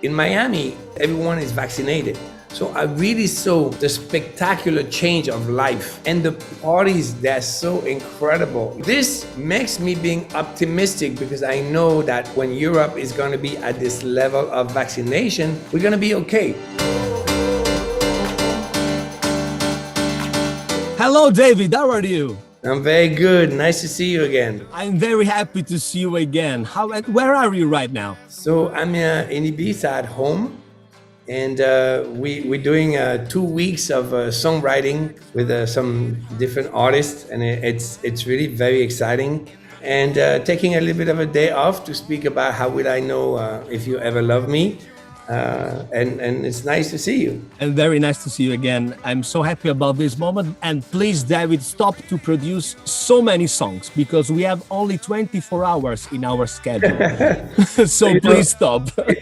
In Miami, everyone is vaccinated. So I really saw the spectacular change of life, and the parties, they're so incredible. This makes me being optimistic because I know that when Europe is going to be at this level of vaccination, we're going to be okay. Hello, David. How are you? I'm very good. Nice to see you again. I'm very happy to see you again. Where are you right now? So I'm in Ibiza at home, and we're doing 2 weeks of songwriting with some different artists, and it's really very exciting. And taking a little bit of a day off to speak about how will I know if you ever love me. And it's nice to see you. And very nice to see you again. I'm so happy about this moment. And please, David, stop to produce so many songs because we have only 24 hours in our schedule. So please stop. But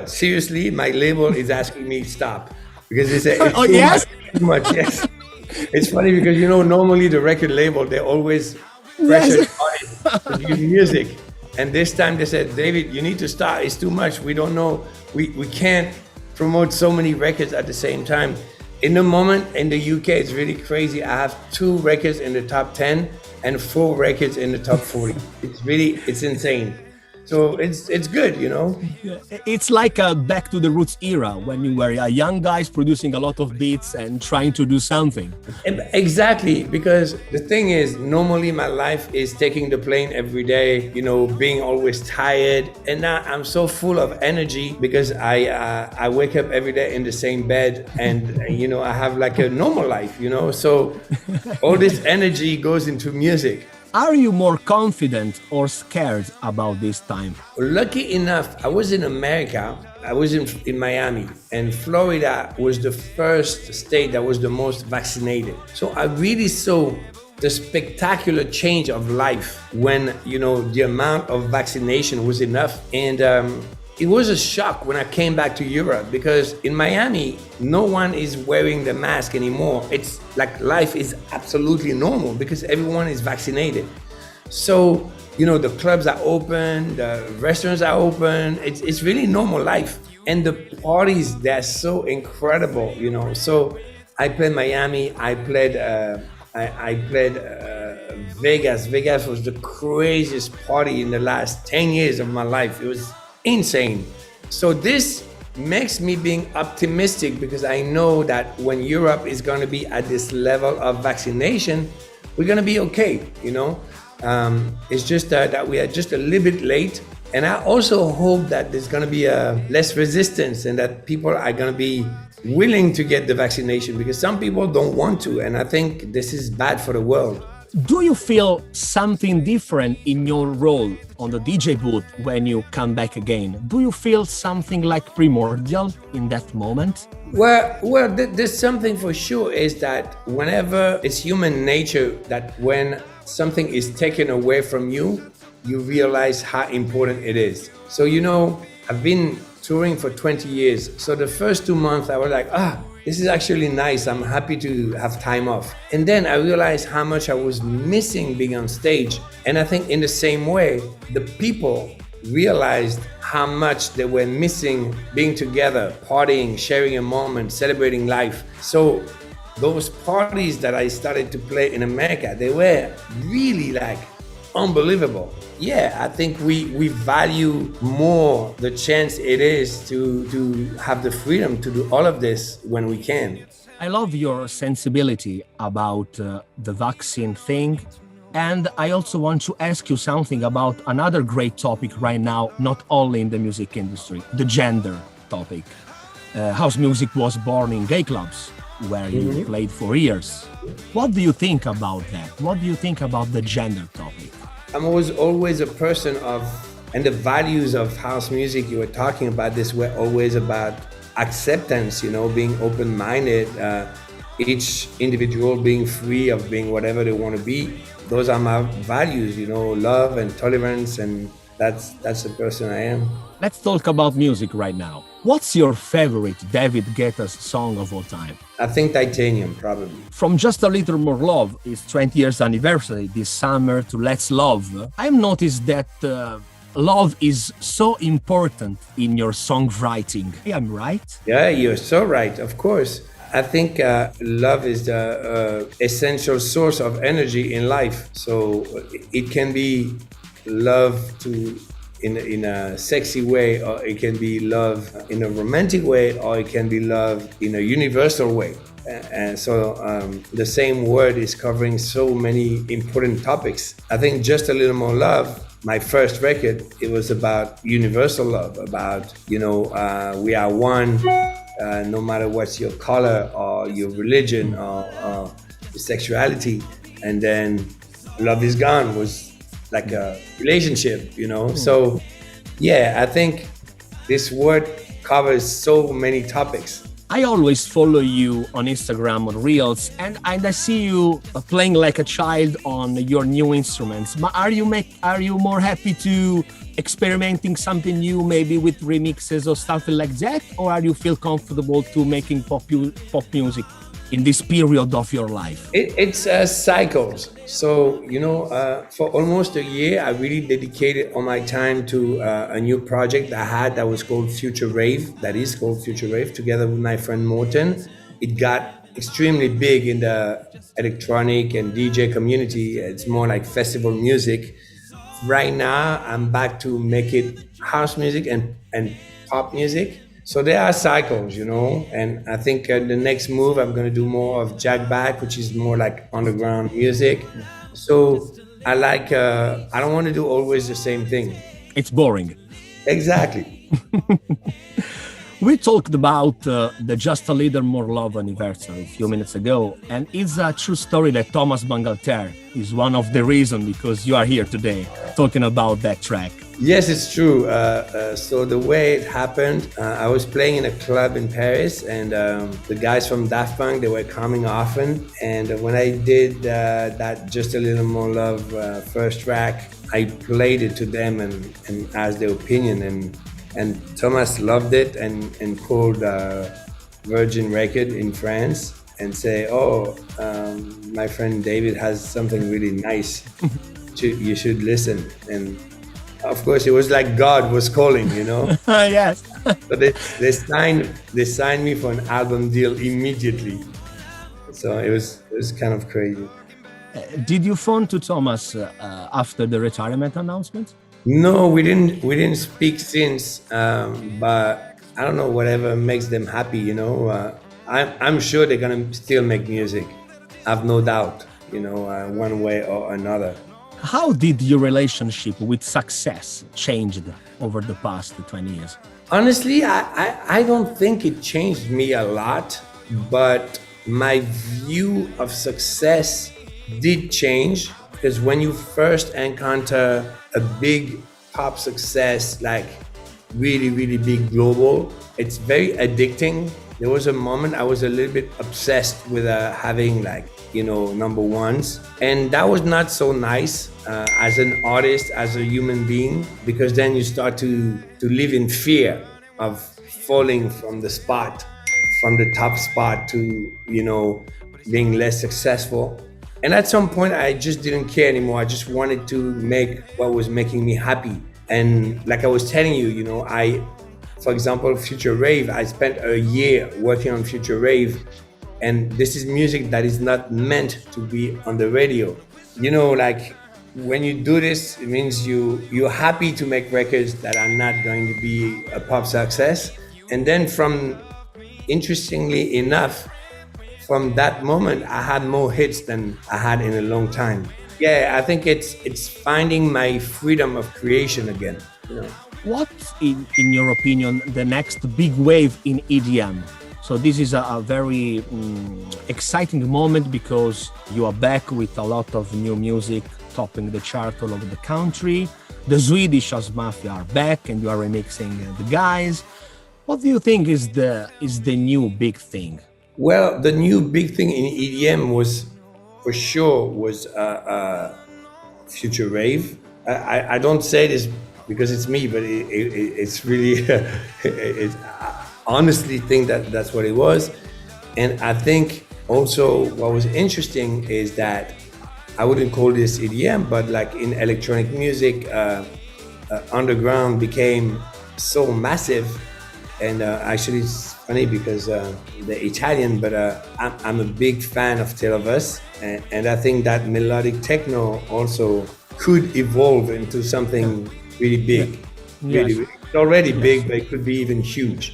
seriously, my label is asking me stop because they say oh, yes? Too much. Yes. It's funny because, normally the record label, they always pressure artists to produce music. And this time they said, David, you need to stop. It's too much. We don't know. We can't promote so many records at the same time. In the moment in the UK, it's really crazy. I have 2 records in the top 10 and 4 records in the top 40. It's insane. So it's good, It's like a back to the roots era when you were a young guys producing a lot of beats and trying to do something. Exactly, because the thing is, normally my life is taking the plane every day, being always tired. And now I'm so full of energy because I wake up every day in the same bed and, I have like a normal life, So all this energy goes into music. Are you more confident or scared about this time? Lucky enough, I was in America. I was in Miami, and Florida was the first state that was the most vaccinated. So I really saw the spectacular change of life when, the amount of vaccination was enough. And it was a shock when I came back to Europe because in Miami, no one is wearing the mask anymore. It's like life is absolutely normal because everyone is vaccinated. So, the clubs are open, the restaurants are open. It's really normal life. And the parties, they're so incredible, So I played Miami, I played Vegas. Vegas was the craziest party in the last 10 years of my life. It was insane. So this makes me being optimistic because I know that when Europe is going to be at this level of vaccination, we're going to be okay, It's just that we are just a little bit late. And I also hope that there's going to be less resistance and that people are going to be willing to get the vaccination because some people don't want to. And I think this is bad for the world. Do you feel something different in your role on the DJ booth when you come back again? Do you feel something like primordial in that moment? Well, there's something for sure is that whenever it's human nature that when something is taken away from you, you realize how important it is. So, I've been touring for 20 years. So the first 2 months I was like, this is actually nice. I'm happy to have time off. And then I realized how much I was missing being on stage. And I think in the same way, the people realized how much they were missing being together, partying, sharing a moment, celebrating life. So those parties that I started to play in America, they were really like unbelievable. Yeah, I think we value more the chance it is to have the freedom to do all of this when we can. I love your sensibility about the vaccine thing. And I also want to ask you something about another great topic right now, not only in the music industry, the gender topic. House music was born in gay clubs, where you played for years. What do you think about that? What do you think about the gender topic? I was always a person and the values of house music you were talking about, this were always about acceptance, being open-minded, each individual being free of being whatever they want to be. Those are my values, love and tolerance, and that's the person I am. Let's talk about music right now. What's your favorite David Guetta's song of all time? I think Titanium, probably. From Just a Little More Love, its 20 years anniversary this summer, to Let's Love, I've noticed that love is so important in your songwriting. I'm right? Yeah, you're so right, of course. I think love is the essential source of energy in life. So it can be love in a sexy way, or it can be love in a romantic way, or it can be love in a universal way. And so the same word is covering so many important topics. I think Just a Little More Love, my first record, it was about universal love, about, we are one, no matter what's your color or your religion or your sexuality. And then Love Is Gone was like a relationship, So yeah, I think this word covers so many topics. I always follow you on Instagram on Reels, and I see you playing like a child on your new instruments. But are you more happy to experimenting something new, maybe with remixes or something like that, or are you feel comfortable to making pop music in this period of your life? It's cycles. So, for almost a year, I really dedicated all my time to a new project I had that was called Future Rave, together with my friend Morten. It got extremely big in the electronic and DJ community. It's more like festival music. Right now, I'm back to make it house music and pop music. So there are cycles, and I think the next move, I'm going to do more of Jack Back, which is more like underground music. So I don't want to do always the same thing. It's boring. Exactly. We talked about the Just a Little More Love anniversary a few minutes ago, and it's a true story that Thomas Bangalter is one of the reasons because you are here today talking about that track. Yes, it's true. So the way it happened, I was playing in a club in Paris, and the guys from Daft Punk, they were coming often. And when I did that Just a Little More Love first track, I played it to them and asked their opinion. And Thomas loved it and called Virgin Record in France and say, my friend David has something really nice. You should listen. And of course, it was like God was calling, Yes. So they signed me for an album deal immediately. So it was kind of crazy. Did you phone to Thomas after the retirement announcement? No, we didn't speak since, but I don't know, whatever makes them happy, I'm sure they're gonna still make music. I've no doubt, one way or another. How did your relationship with success changed over the past 20 years? Honestly, I don't think it changed me a lot, but my view of success did change, because when you first encounter a big pop success, like really, really big global, it's very addicting. There was a moment I was a little bit obsessed with having number ones. And that was not so nice as an artist, as a human being, because then you start to live in fear of falling from the top spot to, being less successful. And at some point, I just didn't care anymore. I just wanted to make what was making me happy. And like I was telling you, for example, Future Rave, I spent a year working on Future Rave. And this is music that is not meant to be on the radio. When you do this, it means you're happy to make records that are not going to be a pop success. And then interestingly enough, from that moment, I had more hits than I had in a long time. Yeah, I think it's finding my freedom of creation again. What's, in your opinion, the next big wave in EDM? So this is a very exciting moment because you are back with a lot of new music topping the chart all over the country. The Swedish House Mafia are back and you are remixing the guys. What do you think is the new big thing? Well, the new big thing in EDM was Future Rave. I don't say this because it's me, but it's really, I honestly think that's what it was. And I think also what was interesting is that I wouldn't call this EDM, but like in electronic music, underground became so massive. And actually, it's funny because the Italian, but I'm a big fan of Tale of Us, and I think that melodic techno also could evolve into something really big. Yeah. Really, Yes. it's already big, but it could be even huge.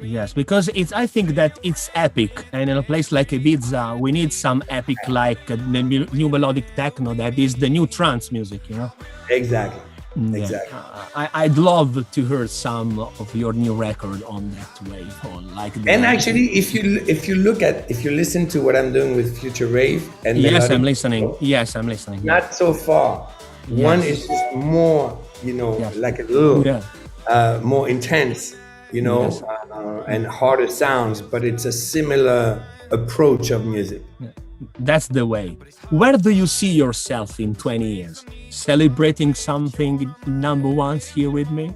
Yes, because I think that it's epic, and in a place like Ibiza, we need some epic, like the new melodic techno that is the new trance music, you know. Exactly. Yeah. Exactly. I'd love to hear some of your new record on that wave, on like. And actually, if you listen to what I'm doing with Future Rave and Yes, melodic, I'm listening. Yes, I'm listening. not so far. Yes. One is just more, Yes. like a little Yeah. more intense, Yes. and harder sounds, but it's a similar approach of music. That's the way. Where do you see yourself in 20 years? Celebrating something number ones here with me?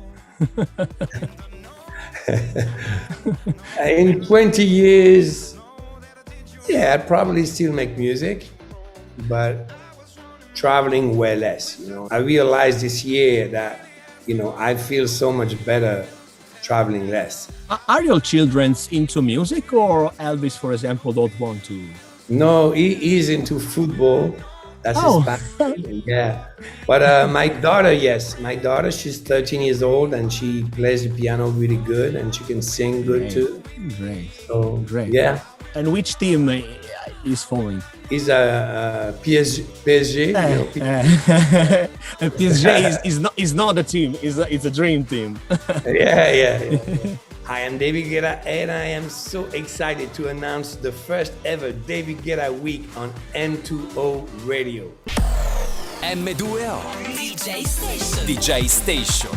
In 20 years, yeah, I'd probably still make music, but traveling way less. I realized this year that, I feel so much better traveling less. Are your children into music, or Elvis, for example, don't want to? No, he's into football. That's Oh. his passion. Yeah. But my daughter, yes. My daughter, she's 13 years old and she plays the piano really good and she can sing good too. Great. So, Great. yeah. And which team is following? He's a PSG. PSG is not a team. It's a dream team. Yeah. Hi, I'm David Guetta, and I am so excited to announce the first ever David Guetta week on m2o Radio. m2o DJ Station